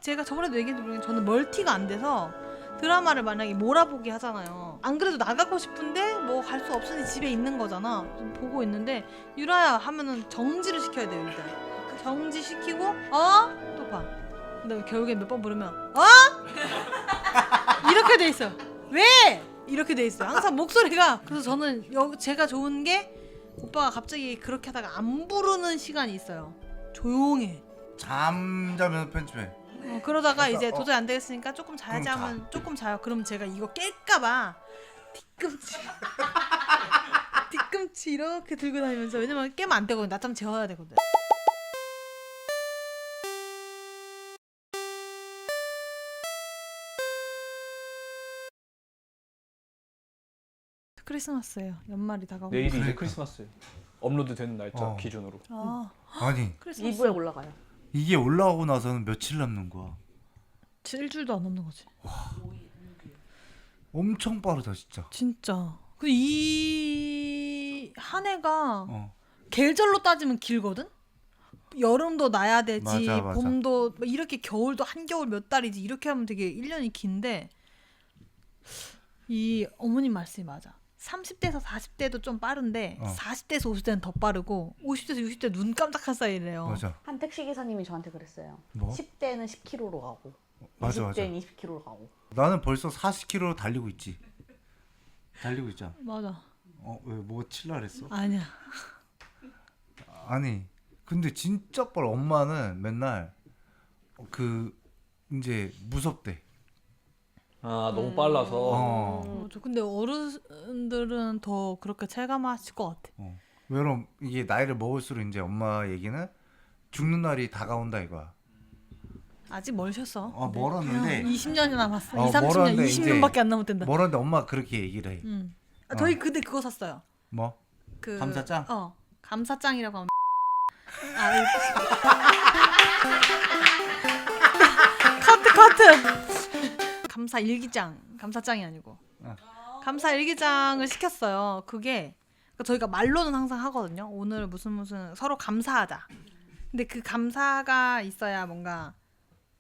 제가 저번에도 얘기했는데 모르겠는데 저는 멀티가 안 돼서 드라마를 만약에 몰아보기 하잖아요. 안 그래도 나가고 싶은데 뭐 갈 수 없으니 집에 있는 거잖아. 좀 보고 있는데 유라야 하면은 정지를 시켜야 돼요 일단. 정지시키고 또 봐. 근데 결국에 몇 번 부르면 이렇게 돼 있어요. 왜? 이렇게 돼 있어요. 항상 목소리가. 그래서 저는 제가 좋은 게 오빠가 갑자기 그렇게 하다가 안 부르는 시간이 있어요. 조용해. 잠자면 편집해. 그러다가 그러니까, 이제 도저히 안 되겠으니까 조금 자야지 그럼 하면 조금 자요. 그럼 제가 이거 깰까봐 뒤꿈치 뒤꿈치 이렇게 들고 다니면서, 왜냐면 깨면 안 되거든. 낮잠 재워야 되거든. 크리스마스예요. 연말이 다가오고. 내일이 이제 그러니까. 크리스마스예요. 업로드 되는 날짜 기준으로. 아니 크리스마스 2부에 올라가요. 이게 올라오고 나서는 며칠 남는 거야. 일주일도 안 넘는 거지. 엄청 빠르다 진짜. 진짜. 이 한 해가 계절로 따지면 길거든. 여름도 나야 되지, 맞아. 봄도 뭐 이렇게, 겨울도 한겨울 몇 달이지, 이렇게 하면 되게 1년이 긴데, 이 어머님 말씀이 맞아. 30대에서 40대도 좀 빠른데 40대에서 50대는 더 빠르고 50대에서 60대 눈 깜짝할 사이래요. 맞아. 한 택시 기사님이 저한테 그랬어요. 뭐? 10대는 10km로 가고 맞아. 20대는 20km로 가고. 나는 벌써 40km 달리고 있지. 달리고 있잖아. 맞아. 왜 뭐 칠라 그랬어? 아니야. 아니 근데 진짜 빨라. 엄마는 맨날 이제 무섭대. 아 너무 빨라서. 맞아. 근데 어른들은 더 그렇게 체감하실 것 같아. 왜냐면 이게 나이를 먹을수록 이제 엄마 얘기는 죽는 날이 다가온다 이거야. 아직 멀셨어. 멀었는데 20년이 남았어. 2, 30년, 멀었는데 20년밖에 안 남았댄다. 멀었는데 엄마 그렇게 얘기를 해. 저희 그때 그거 샀어요. 뭐? 그 감사장? 감사장이라고 하면 커트. 감사 일기장, 감사장이 아니고 감사 일기장을 시켰어요. 그게 그러니까 저희가 말로는 항상 하거든요. 오늘 무슨 서로 감사하자. 근데 그 감사가 있어야 뭔가,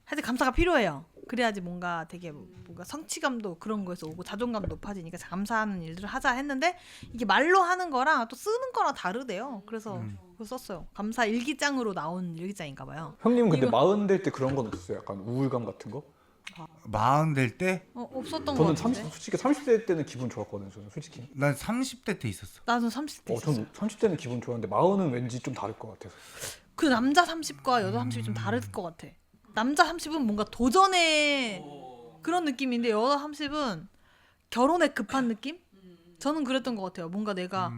하여튼 감사가 필요해요. 그래야지 뭔가 되게 뭔가 성취감도 그런 거에서 오고 자존감 높아지니까 감사하는 일들을 하자 했는데, 이게 말로 하는 거랑 또 쓰는 거랑 다르대요. 그래서 그거 썼어요. 감사 일기장으로 나온 일기장인가 봐요. 형님 근데 40 될 때 그런 건 없었어요? 약간 우울감 같은 거? 40 될 때? 없었던 거 저는 같은데. 솔직히 30대 때는 기분 좋았거든요. 저는 솔직히. 난 30대 때 있었어. 나도 30대 있었어. 저는 30대는 기분 좋았는데 40은 왠지 좀 다를 것 같아서. 그 남자 30과 여자 30이 좀 다를 것 같아. 남자 30은 뭔가 도전의 그런 느낌인데 여자 30은 결혼에 급한 느낌? 저는 그랬던 것 같아요. 뭔가 내가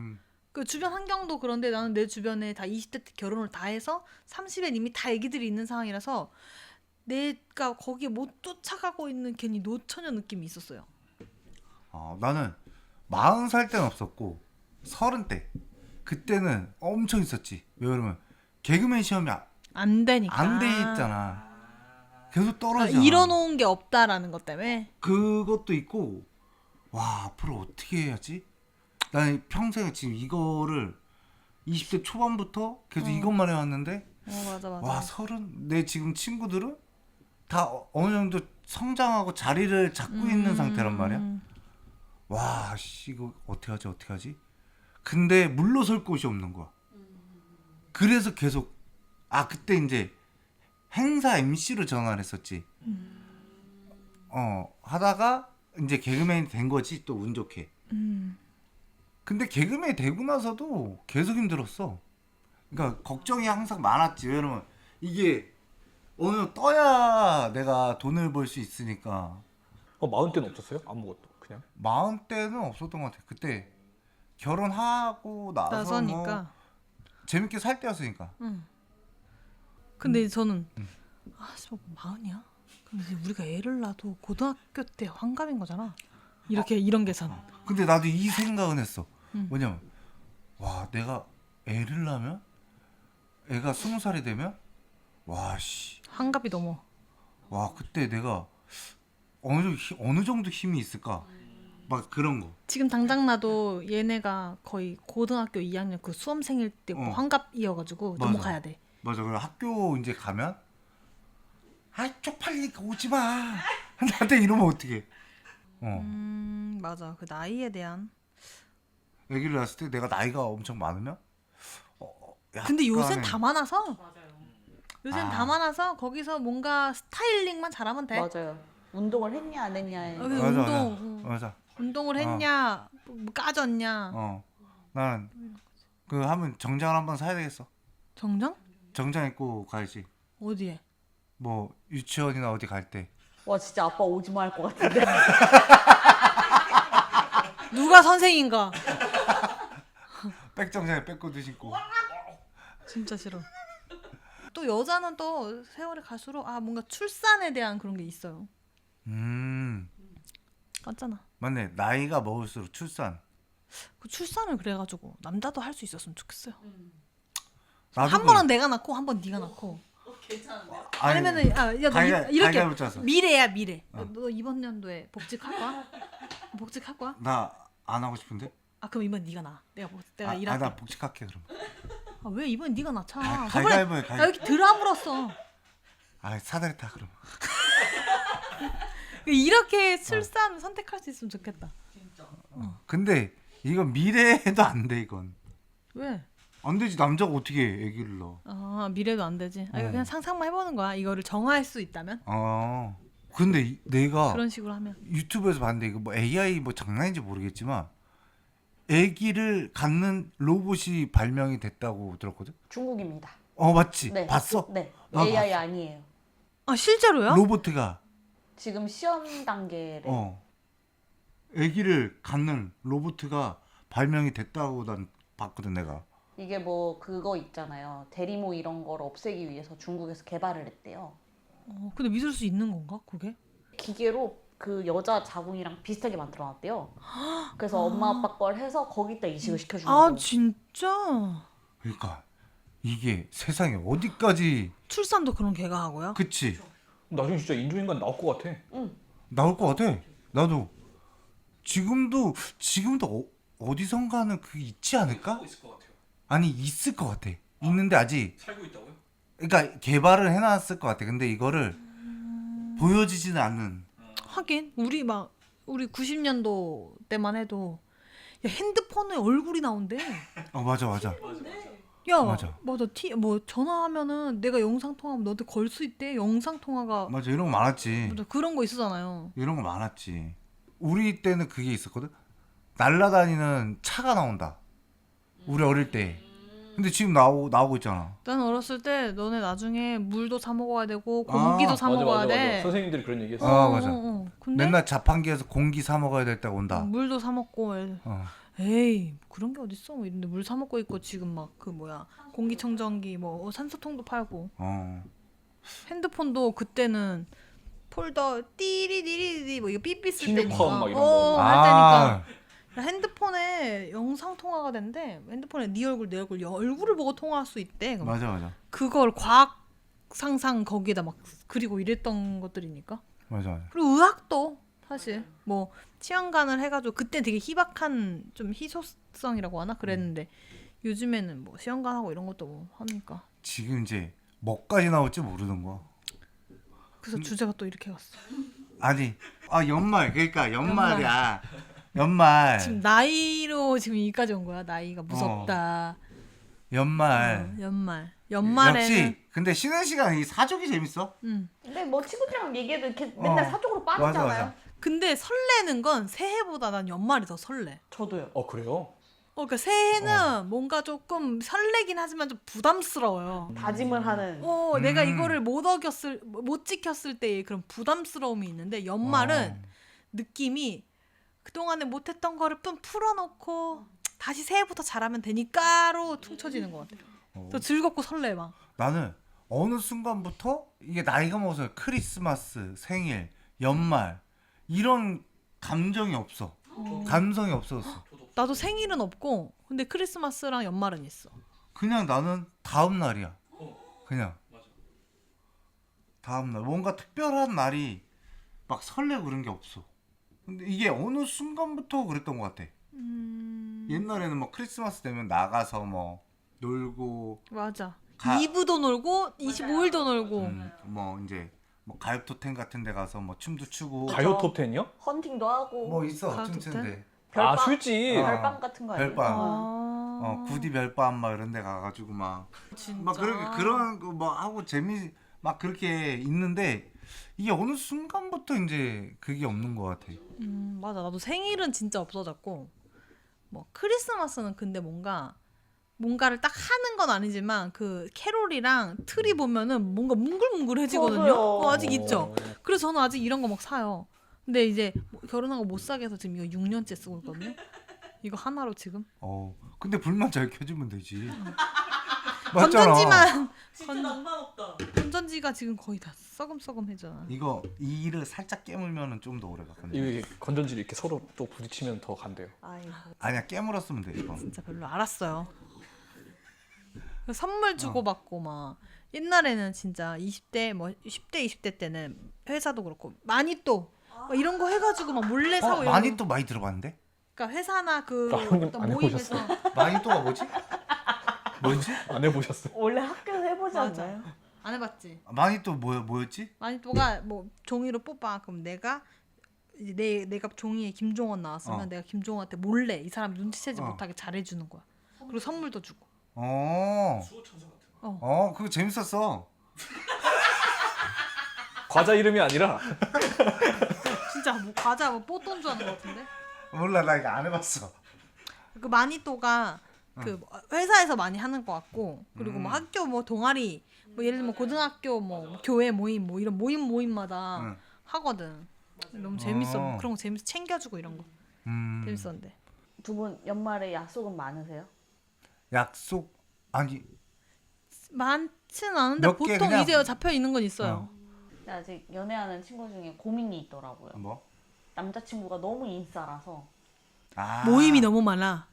그 주변 환경도 그런데 나는 내 주변에 다 20대 때 결혼을 다 해서 30엔 이미 다 애기들이 있는 상황이라서 내가 거기에 못 쫓아가고 있는 괜히 노처녀 느낌이 있었어요. 나는 40살 때는 없었고 30대 그때는 엄청 있었지. 왜 그러면 개그맨 시험이 안 되니까. 안 돼 있잖아. 계속 떨어지잖아. 이뤄놓은 게 없다라는 것 때문에. 그것도 있고, 와 앞으로 어떻게 해야지? 난 평생에 지금 이거를 20대 초반부터 계속 이것만 해왔는데, 맞아. 와 30, 내 지금 친구들은 다 어느 정도 성장하고 자리를 잡고 있는 상태란 말이야. 와 씨, 이거 어떻게 하지? 근데 물러설 곳이 없는 거야. 그래서 계속 그때 이제 행사 MC로 전화를 했었지. 하다가 이제 개그맨이 된 거지, 또 운 좋게. 근데 개그맨이 되고 나서도 계속 힘들었어. 그러니까 걱정이 항상 많았지. 왜냐면 이게 어느 정도 떠야 내가 돈을 벌 수 있으니까. 40 때는 없었어요? 아무것도 그냥? 40 때는 없었던 것 같아. 그때 결혼하고 나서 나서니까. 재밌게 살 때였으니까. 근데 저는 씨발 40이야? 그럼 이제 우리가 애를 낳아도 고등학교 때 환갑인 거잖아. 이런 계산. 근데 나도 이 생각은 했어. 뭐냐면 와 내가 애를 낳으면 애가 20살이 되면 와씨 환갑이 넘어. 와 그때 내가 어느 정도 힘이 있을까? 막 그런 거. 지금 당장 나도 얘네가 거의 고등학교 2학년 그 수험생일 때 환갑이어가지고 맞아. 넘어가야 돼. 맞아. 그래 학교 이제 가면 아 쪽팔리니까 오지 마. 나한테 이러면 어떡해. 맞아. 그 나이에 대한. 아기를 낳았을 때 내가 나이가 엄청 많으면 근데 요새는 약간의- 다 많아서. 요새는 아. 다 많아서 거기서 뭔가 스타일링만 잘하면 돼. 맞아요. 운동을 했냐 안 했냐에 어, 맞아, 운동. 맞아. 운동을 했냐, 뭐 까졌냐. 나는 그 하면 정장을 한번 사야 되겠어. 정장? 정장 입고 가야지. 어디에? 뭐 유치원이나 어디 갈 때. 와 진짜 아빠 오지 마 할 것 같은데. 누가 선생인가? 백정장에 백구두 신고. 진짜 싫어. 또 여자는 또 세월이 갈수록 뭔가 출산에 대한 그런 게 있어요. 맞잖아. 맞네. 나이가 먹을수록 출산. 그 출산을 그래가지고 남자도 할 수 있었으면 좋겠어요. 나도 한 번은 내가 낳고 한 번 네가 낳고. 아니면은 야, 너 이렇게 가위바위보 짜서. 미래야 미래. 너 이번 연도에 복직할 거야? 복직할 거야? 나 안 하고 싶은데? 그럼 이번 네가 나. 내가 일할게. 나 복직할게 그럼. 왜 이번 네가 낳자? 가위바위보 해, 나 여기 드라 물었어. 사다리 타 그럼. 이렇게 출산 선택할 수 있으면 좋겠다. 근데 이건 미래에도 안 돼 이건. 왜? 안 되지. 남자가 어떻게 해, 애기를 낳아. 미래도 안 되지. 그냥 상상만 해보는 거야. 이거를 정할 수 있다면. 근데 내가 그런 식으로 하면. 유튜브에서 봤는데 이거 뭐 AI 뭐 장난인지 모르겠지만 애기를 갖는 로봇이 발명이 됐다고 들었거든. 중국입니다. 맞지? 네. 봤어? 네. 나도 AI 봤어. 아니에요. 실제로요? 로봇가 지금 시험 단계래. 애기를 갖는 로봇가 발명이 됐다고 난 봤거든 내가. 이게 뭐 그거 있잖아요. 대리모 이런 걸 없애기 위해서 중국에서 개발을 했대요. 근데 믿을 수 있는 건가 그게? 기계로 그 여자 자궁이랑 비슷하게 만들어놨대요. 그래서 엄마 아빠 걸 해서 거기다 이식을 시켜주는 거예요. 진짜? 그러니까 이게 세상에 어디까지. 출산도 그런 개가 하고요? 그치? 나중에 진짜 인조인간 나올 것 같아. 나올 것 같아. 나도 지금도 어디선가는 그게 있지 않을까? 있을 것 같아요. 아니 있을 것 같아. 있는데 아직 살고 있다고요? 그러니까 개발을 해놨을 것 같아. 근데 이거를 보여지지는 않는. 하긴 우리 90년도 때만 해도 핸드폰에 얼굴이 나온대. 맞아. 야, 맞아. 뭐 전화하면은 내가 영상 통화하면 너한테 걸 수 있대. 영상 통화가 맞아. 이런 거 많았지. 맞아, 그런 거 있었잖아요. 이런 거 많았지. 우리 때는 그게 있었거든. 날라다니는 차가 나온다. 우리 어릴 때. 근데 지금 나오고 있잖아. 난 어렸을 때 너네 나중에 물도 사 먹어야 되고 공기도 사 먹어야 돼. 선생님들이 그런 얘기했어. 맞아. 근데 맨날 자판기에서 공기 사 먹어야 될 때가 온다. 물도 사 먹고 에이 그런 게 어딨어 뭐 이런데 물 사 먹고 있고 지금 막 그 뭐야 공기청정기 뭐 산소통도 팔고 핸드폰도 그때는 폴더 띠리디리디 뭐 이거 삐삐 쓸 때니까 신용카드 막 이런 거. 할 때니까 핸드폰에 영상 통화가 된대. 핸드폰에 네 얼굴 내 얼굴 얼굴을 보고 통화할 수 있대. 맞아. 그걸 과학 상상 거기에다 막 그리고 이랬던 것들이니까. 맞아. 그리고 의학도 사실 뭐 치연관을 해가지고 그때 되게 희박한 좀 희소성이라고 하나 그랬는데 요즘에는 뭐 시연관하고 이런 것도 뭐 하니까. 지금 이제 뭐까지 나올지 모르는 거. 그래서 주제가 또 이렇게 갔어. 아니, 연말. 그러니까 연말이야. 연말. 지금 나이로 지금 여기까지 온 거야. 나이가 무섭다. 연말. 연말에는 역시 근데 쉬는 시간 이 사족이 재밌어. 근데 뭐 친구들이랑 얘기해도 이렇게 맨날 사적으로 빠지잖아요. 맞아. 근데 설레는 건 새해보다 난 연말이 더 설레. 저도요. 그래요? 그러니까 새해는 뭔가 조금 설레긴 하지만 좀 부담스러워요. 다짐을 하는. 내가 이거를 못 지켰을 때의 그런 부담스러움이 있는데 연말은 느낌이 그동안에 못했던 거를 좀 풀어놓고 다시 새해부터 잘하면 되니까로 퉁쳐지는 것 같아요. 더 즐겁고 설레 막. 나는 어느 순간부터 이게 나이가 먹어서 크리스마스, 생일, 연말 이런 감정이 없어. 감성이 없어졌어. 나도 생일은 없고 근데 크리스마스랑 연말은 있어. 그냥 나는 다음 날이야. 그냥 다음 날 뭔가 특별한 날이 막 설레고 그런 게 없어. 근데 이게 어느 순간부터 그랬던 것 같아. 옛날에는 뭐 크리스마스 되면 나가서 뭐 놀고 맞아. 2부도 놀고 25일도 놀고. 뭐 이제 뭐 가요톱텐 같은 데 가서 뭐 춤도 추고 가요 톱10이요? 헌팅도 하고 뭐 있어 가요톱텐? 춤추는데 아 술집. 어. 별밤 같은 거 아니에요? 별밤. 아. 구디 별밤 막 이런 데 가가지고 막 진짜. 그런 거 뭐 하고 재미 막 그렇게 있는데 이게 어느 순간부터 이제 그게 없는 것 같아. 맞아. 나도 생일은 진짜 없어졌고 뭐 크리스마스는 근데 뭔가를 딱 하는 건 아니지만 그 캐롤이랑 트리 보면은 뭔가 뭉글뭉글해지거든요. 저도요. 아직 있죠. 그래서 저는 아직 이런 거 막 사요. 근데 이제 뭐 결혼하고 못 사게 해서 지금 이거 6년째 쓰고 있거든요. 이거 하나로 지금. 근데 불만 잘 켜주면 되지. 건전지만 진짜 낭만 없다. 건전지가 지금 거의 다 썩음썩음해잖아. 이 일을 살짝 깨물면은 좀 더 오래 가. 이 건전지를 이렇게 서로 또 부딪히면 더 간대요. 아이고. 아니야 깨물었으면 돼 이거. 진짜 별로 알았어요. 선물 주고받고 막 옛날에는 진짜 20대 뭐 10대 20대 때는 회사도 그렇고 마니또 막 이런 거 해가지고 막 몰래 사고 이런 많이 거. 또 많이 들어봤는데? 그러니까 회사나 그 형님 어떤 안 모임에서 많이 또가 뭐지? 뭐지? 안 해보셨어요? 원래 학교에서 해보지 맞아. 않나요? 안 해봤지. 많이 또 뭐였지? 마니또가 뭐 종이로 뽑아 그럼 내가 이제 내가 종이에 김종원 나왔으면 내가 김종원한테 몰래 이 사람 눈치채지 못하게 잘해주는 거야. 그리고 선물도 주고. 그거 재밌었어. 과자 이름이 아니라 진짜 뭐 과자 뭐 뽀돈 줄 아는 것 같은데. 몰라 나 이거 안 해봤어. 그 마니또가 그 회사에서 많이 하는 것 같고 그리고 뭐 학교 뭐 동아리 뭐 예를 들면 고등학교 뭐 교회 모임 뭐 이런 모임마다 하거든. 너무 재밌어. 그런 거 재밌어. 챙겨주고 이런 거 재밌었는데. 두 분 연말에 약속은 많으세요? 약속 아니 많지는 않은데 몇 개 보통 그냥- 이제 잡혀 있는 건 있어요. 제가 아직 연애하는 친구 중에 고민이 있더라고요. 뭐? 남자친구가 너무 인싸라서 모임이 너무 많아.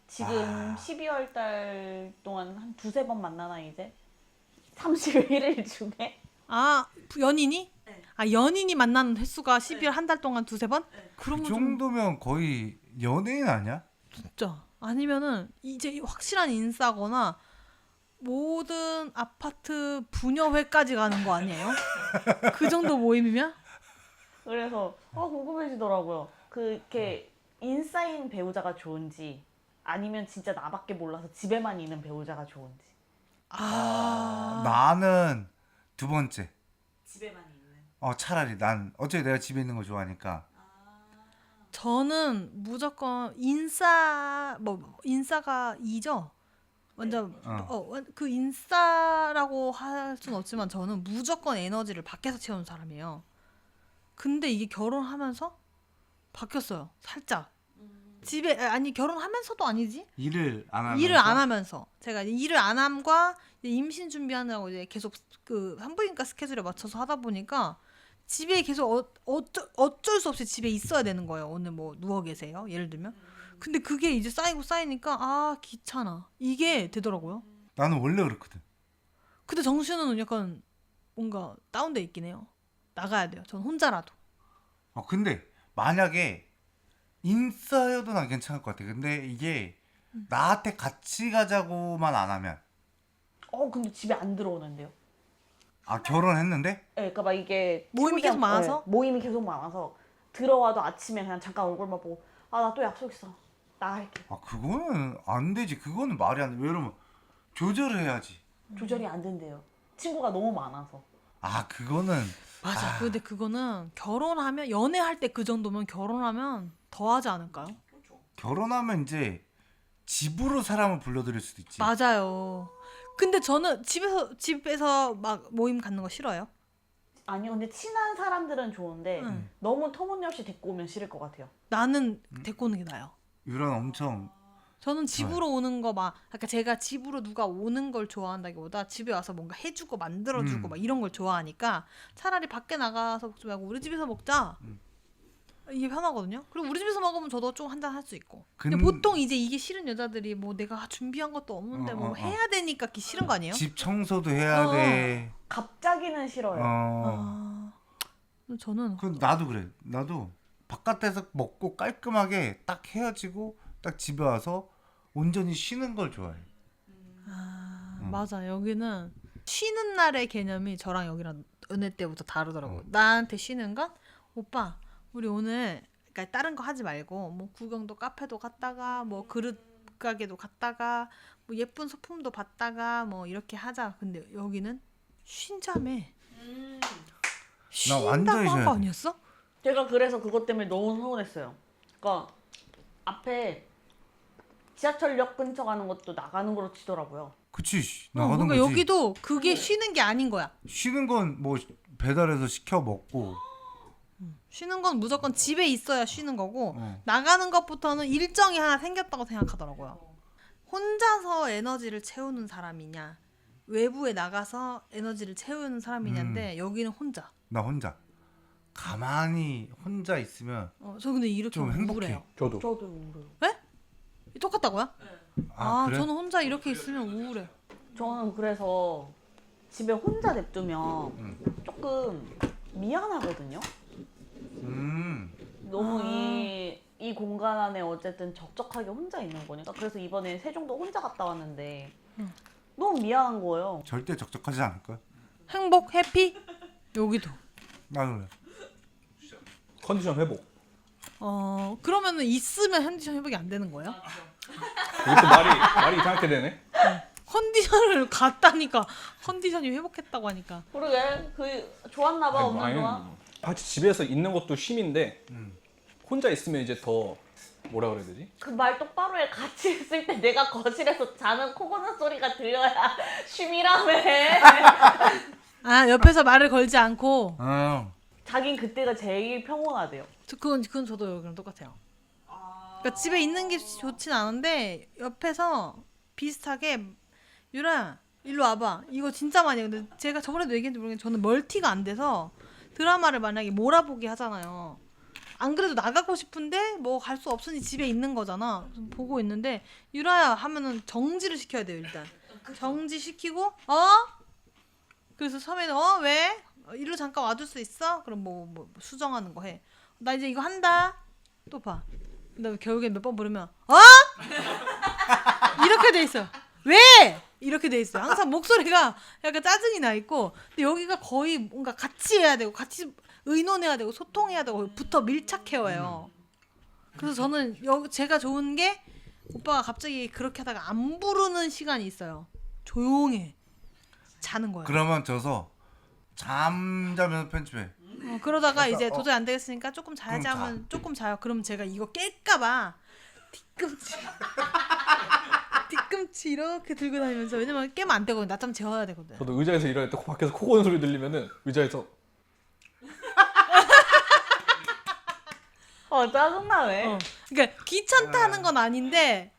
지금 12월 달 동안 한 두세 번 만나나 이제? 31일 중에? 아 연인이? 아 연인이 만나는 횟수가 12월 한 달 동안 두세 번? 그 그러면 좀 정도면 거의 연예인 아니야? 진짜 아니면은 이제 확실한 인싸거나 모든 아파트 분여회까지 가는 거 아니에요? 그 정도 모임이면? 그래서 궁금해지더라고요. 그렇게 인싸인 배우자가 좋은지 아니면 진짜 나밖에 몰라서 집에만 있는 배우자가 좋은지. 나는 두 번째. 집에만 있는. 차라리 난 어차피 내가 집에 있는 거 좋아하니까. 저는 무조건 인싸가 이죠. 완전 그 인싸라고 할 수는 없지만 저는 무조건 에너지를 밖에서 채우는 사람이에요. 근데 이게 결혼하면서 바뀌었어요. 살짝. 집에 아니 결혼하면서도 아니지? 일을 안 하면서. 일을 안 하면서 제가 이제 일을 안 함과 이제 임신 준비하느라고 이제 계속 그 산부인과 스케줄에 맞춰서 하다 보니까 집에 계속 어쩔 수 없이 집에 있어야 되는 거예요. 오늘 뭐 누워 계세요. 예를 들면. 근데 그게 이제 쌓이니까 귀찮아. 이게 되더라고요. 나는 원래 그렇거든. 근데 정신은 약간 뭔가 다운돼 있긴 해요. 나가야 돼요. 전 혼자라도. 근데 만약에 인싸여도 난 괜찮을 것 같아. 근데 이게 나한테 같이 가자고만 안 하면. 근데 집에 안 들어오는데요? 결혼했는데? 네, 그러니까 막 이게 모임이 계속 많아서? 네, 모임이 계속 많아서 들어와도 아침에 그냥 잠깐 얼굴만 보고 나 또 약속 있어. 나갈게. 그거는 안 되지. 그거는 말이 안 돼. 왜냐면 조절을 해야지. 조절이 안 된대요. 친구가 너무 많아서. 그거는 맞아. 근데 그거는 결혼하면 연애할 때 그 정도면 결혼하면 더 하지 않을까요? 결혼하면 이제 집으로 사람을 불러들일 수도 있지. 맞아요. 근데 저는 집에서 막 모임 갖는 거 싫어요. 아니요, 근데 친한 사람들은 좋은데 너무 터무니없이 데리고 오면 싫을 것 같아요. 나는 데리고 오는 게 나아요. 유란 엄청 저는 집으로 오는 거 그러니까 제가 집으로 누가 오는 걸 좋아한다기보다 집에 와서 뭔가 해주고 만들어주고 막 이런 걸 좋아하니까 차라리 밖에 나가서 먹지 말고 우리 집에서 먹자. 이게 편하거든요. 그리고 우리 집에서 먹으면 저도 좀 한잔 할 수 있고. 근데 보통 이제 이게 싫은 여자들이 뭐 내가 준비한 것도 없는데 뭐 해야 되니까 그게 싫은 거 아니에요? 집 청소도 해야 돼. 갑자기는 싫어요. 저는 나도 그래. 나도 바깥에서 먹고 깔끔하게 딱 헤어지고 딱 집에 와서 온전히 쉬는 걸 좋아해. 맞아. 여기는 쉬는 날의 개념이 저랑 여기랑 연애 때부터 다르더라고요. 나한테 쉬는 건 오빠 우리 오늘 그러니까 다른 거 하지 말고 뭐 구경도 카페도 갔다가 뭐 그릇 가게도 갔다가 뭐 예쁜 소품도 봤다가 뭐 이렇게 하자. 근데 여기는 쉰자며. 완전히 쉰다고 한 쉬어야 거 돼. 아니었어? 제가 그래서 그것 때문에 너무 서운했어요. 그러니까 앞에 지하철역 근처 가는 것도 나가는 거로 치더라고요. 그치 나가는 그러니까 거지. 여기도 그게 쉬는 게 아닌 거야. 쉬는 건 뭐 배달해서 시켜 먹고 쉬는 건 무조건 집에 있어야 쉬는 거고 어. 나가는 것부터는 일정이 하나 생겼다고 생각하더라고요. 혼자서 에너지를 채우는 사람이냐 외부에 나가서 에너지를 채우는 사람이냐인데 여기는 혼자. 나 혼자 가만히 혼자 있으면 저 근데 이렇게 좀 행복해. 우울해요. 저도. 저도 울어요. 똑같다고요? 아, 그래? 저는 혼자 이렇게 있으면 우울해. 저는 그래서 집에 혼자 냅두면 조금 미안하거든요. 너무 이 공간 안에 어쨌든 적적하게 혼자 있는 거니까. 그래서 이번에 세종도 혼자 갔다 왔는데 너무 미안한 거예요. 절대 적적하지 않을 거야. 행복, 해피? 여기도. 나는 그래. 컨디션 회복. 그러면은 있으면 컨디션 회복이 안 되는 거예요? 이것도 말이 이상하게 되네. 컨디션을 갔다니까 컨디션이 회복했다고 하니까. 그러게 그 좋았나 봐. 엄청 좋아. 같이 집에서 있는 것도 쉼인데 혼자 있으면 이제 더 뭐라 그래야 되지? 그 말 똑바로 해. 같이 있을 때 내가 거실에서 자는 코 고는 소리가 들려야 쉼이라며. 옆에서 말을 걸지 않고. 자긴 그때가 제일 평온하대요. 그건 저도 여기랑 똑같아요. 그러니까 집에 있는 게 좋진 않은데 옆에서 비슷하게 유라 일로 와봐. 이거 진짜 많이 해요. 근데 제가 저번에도 얘기했는지 모르겠는데 저는 멀티가 안 돼서 드라마를 만약에 몰아보기 하잖아요. 안 그래도 나가고 싶은데 뭐 갈 수 없으니 집에 있는 거잖아. 보고 있는데 유라야 하면은 정지를 시켜야 돼요 일단. 정지 시키고 그래서 처음에는 왜? 일로 잠깐 와줄 수 있어? 그럼 뭐 수정하는 거 해. 나 이제 이거 한다. 또 봐. 그다음에 결국에 몇 번 부르면 이렇게 돼 있어요. 왜? 이렇게 돼 있어요. 항상 목소리가 약간 짜증이 나 있고. 근데 여기가 거의 뭔가 같이 해야 되고 같이 의논해야 되고 소통해야 되고 부터 밀착해야 해요. 그래서 저는 제가 좋은 게 오빠가 갑자기 그렇게 하다가 안 부르는 시간이 있어요. 조용해. 자는 거예요. 그러면 져서 잠자면서 편집해. 그러다가 이제 도저히 안 되겠으니까 조금 자야지 하면 조금 자요. 그럼 제가 이거 깰까봐 뒤꿈치 이렇게 들고 다니면서 왜냐면 깨면 안 되거든. 낮잠 재워야 되거든. 저도 의자에서 일할 때 밖에서 코 고는 소리 들리면은 의자에서 짜증나네. 그러니까 귀찮다 하는 건 아닌데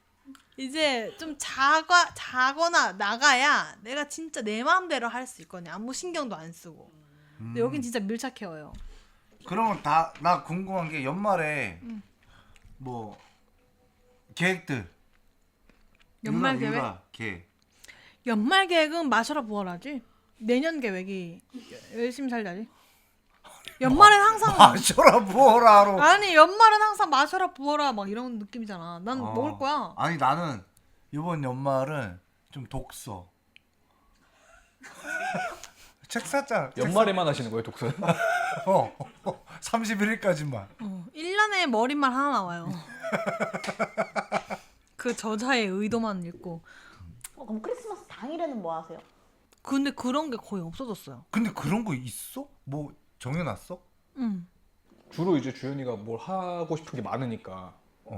이제 좀 자거나 나가야 내가 진짜 내 마음대로 할 수 있거든요. 아무 신경도 안 쓰고. 근데 여긴 진짜 밀착해요. 그러면 나 궁금한 게 연말에 뭐 계획들. 연말 계획? 유라 계획. 연말 계획은 마셔라 부어라지. 내년 계획이 열심히 살자지. 연말엔 항상 마셔라 부어라로. 아니 연말은 항상 마셔라 부어라 막 이런 느낌이잖아. 난 먹을 거야. 아니 나는 이번 연말은 좀 독서. 책 샀잖아. 연말에만 하시는 거예요 독서는? 31일까지만. 1년에 머릿말 하나 나와요. 그 저자의 의도만 읽고. 그럼 크리스마스 당일에는 뭐 하세요? 근데 그런 게 거의 없어졌어요. 근데 그런 거 있어? 뭐 정해놨어? 응. 주로 이제 주연이가 뭘 하고 싶은 게 많으니까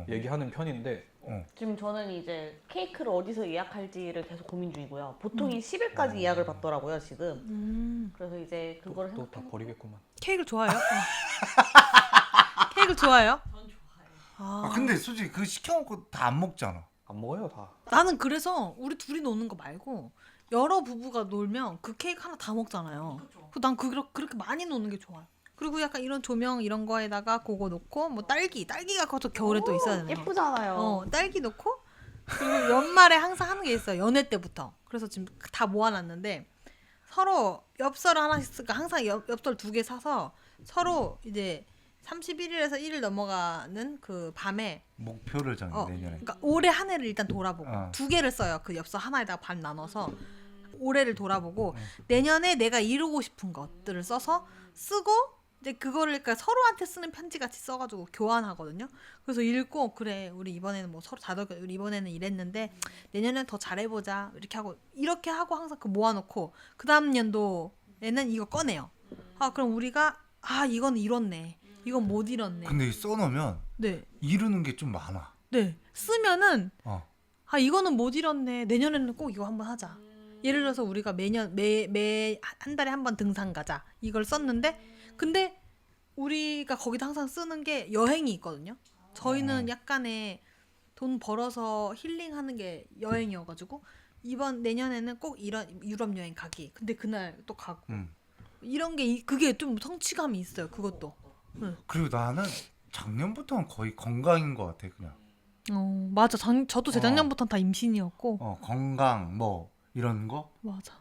얘기하는 편인데 지금 저는 이제 케이크를 어디서 예약할지를 계속 고민 중이고요. 보통이 10일까지 예약을 받더라고요 지금. 그래서 이제 그거를 또 다 버리겠구만. 케이크를 좋아해요? 케이크를 좋아해요? 근데 솔직히 그 시켜놓고 다 안 먹잖아. 안 먹어요 다. 나는 그래서 우리 둘이 노는 거 말고 여러 부부가 놀면 그 케이크 하나 다 먹잖아요. 난 그렇게 많이 노는 게 좋아요. 그리고 약간 이런 조명 이런 거에다가 그거 놓고 뭐 딸기가 그것도 겨울에 또 있어야 되잖아요. 예쁘잖아요. 딸기 놓고 그리고 연말에 항상 하는 게 있어요. 연애 때부터. 그래서 지금 다 모아놨는데 서로 엽서를 하나씩 쓰니까 항상 엽서를 2개 사서 서로 이제 31일에서 1일 넘어가는 그 밤에 목표를 정해 내년에. 그러니까 올해 한 해를 일단 돌아보고 어. 2개를 써요. 그 엽서 하나에다가 반 나눠서 올해를 돌아보고 내년에 내가 이루고 싶은 것들을 써서 쓰고 이제 그거를 그러니까 서로한테 쓰는 편지 같이 써가지고 교환하거든요. 그래서 읽고 그래 우리 이번에는 뭐 서로 다독여 우리 이번에는 이랬는데 내년엔 더 잘해보자 이렇게 하고 항상 그 모아놓고 그 다음 연도에는 이거 꺼내요. 아 그럼 우리가 이건 이뤘네. 이건 못 이뤘네. 근데 써놓으면 네. 이루는 게 좀 많아. 네. 쓰면은 어. 이거는 못 이뤘네. 내년에는 꼭 이거 한번 하자. 예를 들어서 우리가 매년 매 한 달에 한 번 등산 가자. 이걸 썼는데 근데 우리가 거기다 항상 쓰는 게 여행이 있거든요. 저희는 약간의 돈 벌어서 힐링하는 게 여행이어가지고 이번 내년에는 꼭 이런 유럽 여행 가기. 근데 그날 또 가고 이런 게 그게 좀 성취감이 있어요. 그것도. 그리고 나는 작년부터는 거의 건강인 것 같아 그냥. 맞아. 저도 재작년부터는 다 임신이었고. 건강 뭐 이런 거. 맞아.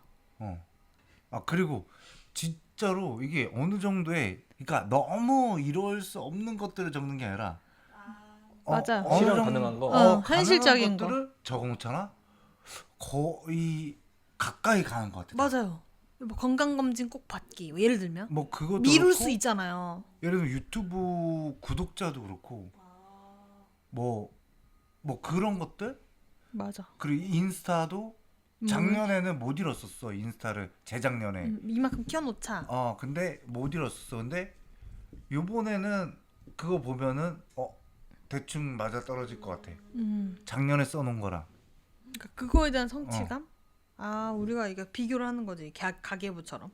그리고 진짜로 이게 어느 정도의 그러니까 너무 이룰 수 없는 것들을 적는 게 아니라 맞아요. 어느 실현 정도- 가능한 거. 현실적인 가능한 것들을 적어놓잖아. 거의 가까이 가는 것 같아. 맞아요. 뭐 건강검진 꼭 받기. 예를 들면 뭐 그것도 미룰 그렇고, 수 있잖아요. 예를 들면 유튜브 구독자도 그렇고 뭐 그런 것들. 맞아. 그리고 인스타도 작년에는 못 잃었었어. 인스타를 재작년에. 이만큼 키워놓자. 근데 못 잃었었어. 근데 요번에는 그거 보면은 대충 맞아 떨어질 것 같아. 작년에 써놓은 거랑. 그러니까 그거에 대한 성취감? 우리가 이거 비교를 하는 거지. 가계부처럼.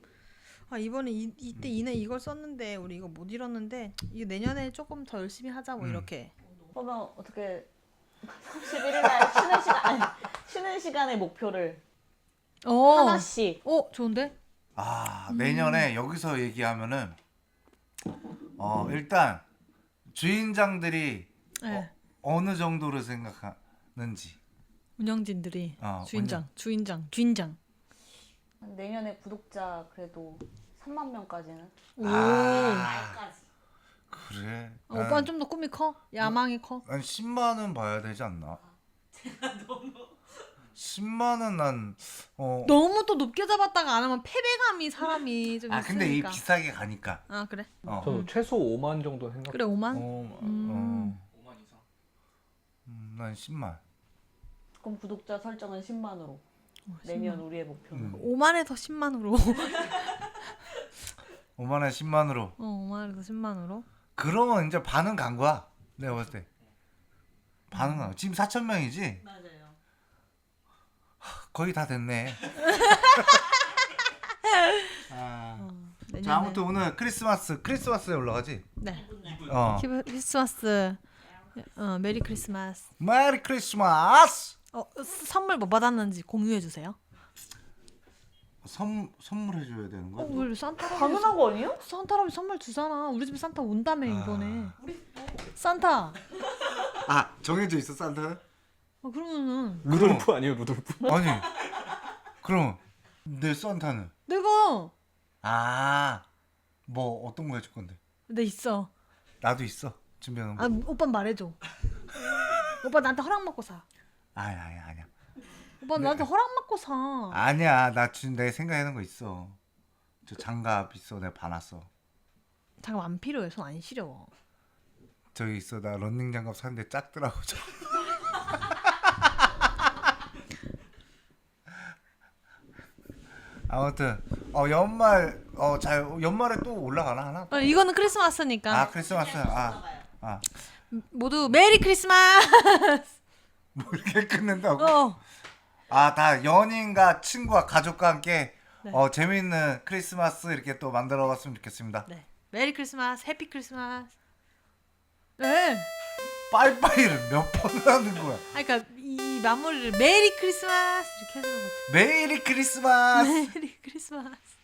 이번에 이때 이내 이걸 썼는데 우리 이거 못 잃었는데 이게 내년에 조금 더 열심히 하자 뭐 이렇게. 그러면 어떻게 31일 날 쉬는 시간의 목표를 하나씩. 좋은데? 내년에 여기서 얘기하면은 일단 주인장들이 네. 어느 정도로 생각하는지. 운영진들이 주인장. 내년에 구독자 그래도 3만 명까지는. 그래. 오빠는 좀 더 꿈이 커? 야망이 커? 난 10만은 봐야 되지 않나? 10만은 난 너무 또 높게 잡았다가 안 하면 패배감이 사람이 좀 근데 이 있으니까. 비싸게 가니까. 그래? 저도 최소 5만 정도 생각. 그래 5만? 5만 이상. 난 10만. 그럼 구독자 설정은 10만으로. 내년 우리의 목표는. 5만에서 10만으로. 5만에 10만으로. 5만에서 10만으로. 그러면 이제 반은 간 거야. 내가 봤을 때. 반은 간 거야. 지금 4천 명이지? 맞아요. 거의 다 됐네. 내년에. 자, 아무튼 오늘 크리스마스에 올라가지? 네. 크리스마스. 메리 크리스마스. 메리 크리스마스. 선물 뭐 받았는지 공유해 주세요. 선물해 줘야 되는 거야? 우리 산타 당연한 거 아니에요? 할아버지 선물 주잖아. 우리 집에 산타 온다며 이번에. 산타. 정해져 있어 산타는? 그러면은 루돌프 아니에요, 루돌프? 아니. 그럼 내 산타는? 내가 뭐 어떤 거 해줄 건데? 내 있어. 나도 있어. 준비하는 거. 오빠 말해줘. 오빠 나한테 허락 받고 사. 아니야. 오빠 나한테 허락 받고 사. 아니야. 내 생각하는 거 있어. 저 장갑 있어. 내가 봐놨어. 잠깐 안 필요해. 손 안 시려워. 저기 있어. 나 런닝 장갑 샀는데 작더라고. 아무튼 연말에 또 올라가나 하나? 이거는 크리스마스니까. 크리스마스. 모두 메리 크리스마스. 뭐 이렇게 끝낸다고? 어. 다 연인과 친구와 가족과 함께 네. 재미있는 크리스마스 이렇게 또 만들어봤으면 좋겠습니다. 네. 메리 크리스마스, 해피 크리스마스. 네. 빠이빠이를 몇 번을 하는 거야? 그러니까 이 마무리를 메리 크리스마스 이렇게 해주는 거지. 메리 크리스마스. 메리 크리스마스.